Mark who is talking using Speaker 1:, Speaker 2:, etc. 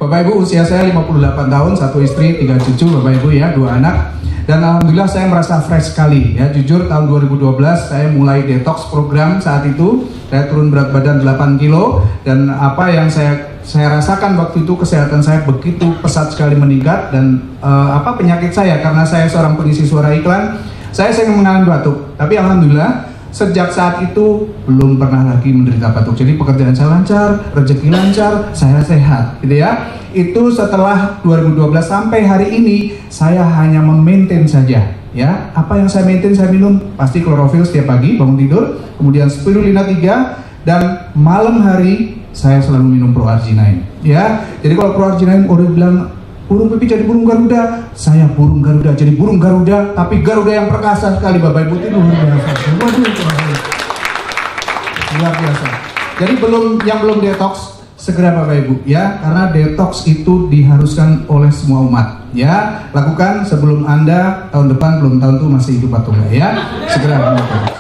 Speaker 1: Bapak Ibu, usia saya 58 tahun, 1 istri, 3 cucu, Bapak Ibu ya, 2 anak. Dan alhamdulillah saya merasa fresh sekali ya. Jujur tahun 2012 saya mulai detox program. Saat itu saya turun berat badan 8 kilo. Dan apa yang saya rasakan waktu itu, kesehatan saya begitu pesat sekali meningkat. Dan penyakit saya, karena saya seorang pengisi suara iklan, saya sering mengalami batuk. Tapi alhamdulillah sejak saat itu belum pernah lagi menderita batuk. Jadi pekerjaan saya lancar, rezeki lancar, saya sehat, gitu ya. Itu setelah 2012 sampai hari ini saya hanya memaintain saja, ya. Apa yang saya maintain, saya minum pasti klorofil setiap pagi bangun tidur, kemudian spirulina 3, dan malam hari saya selalu minum ProArgi-9, ya. Jadi kalau ProArgi-9 udah bilang burung pipi jadi burung Garuda, saya burung Garuda jadi burung Garuda, tapi Garuda yang perkasa sekali, Bapak Ibu, itu luar biasa. Waduh, luar biasa. Jadi yang belum detox segera Bapak Ibu ya, karena detox itu diharuskan oleh semua umat ya. Lakukan sebelum Anda tahun depan belum tahu tuh masih hidup atau enggak ya. Segera.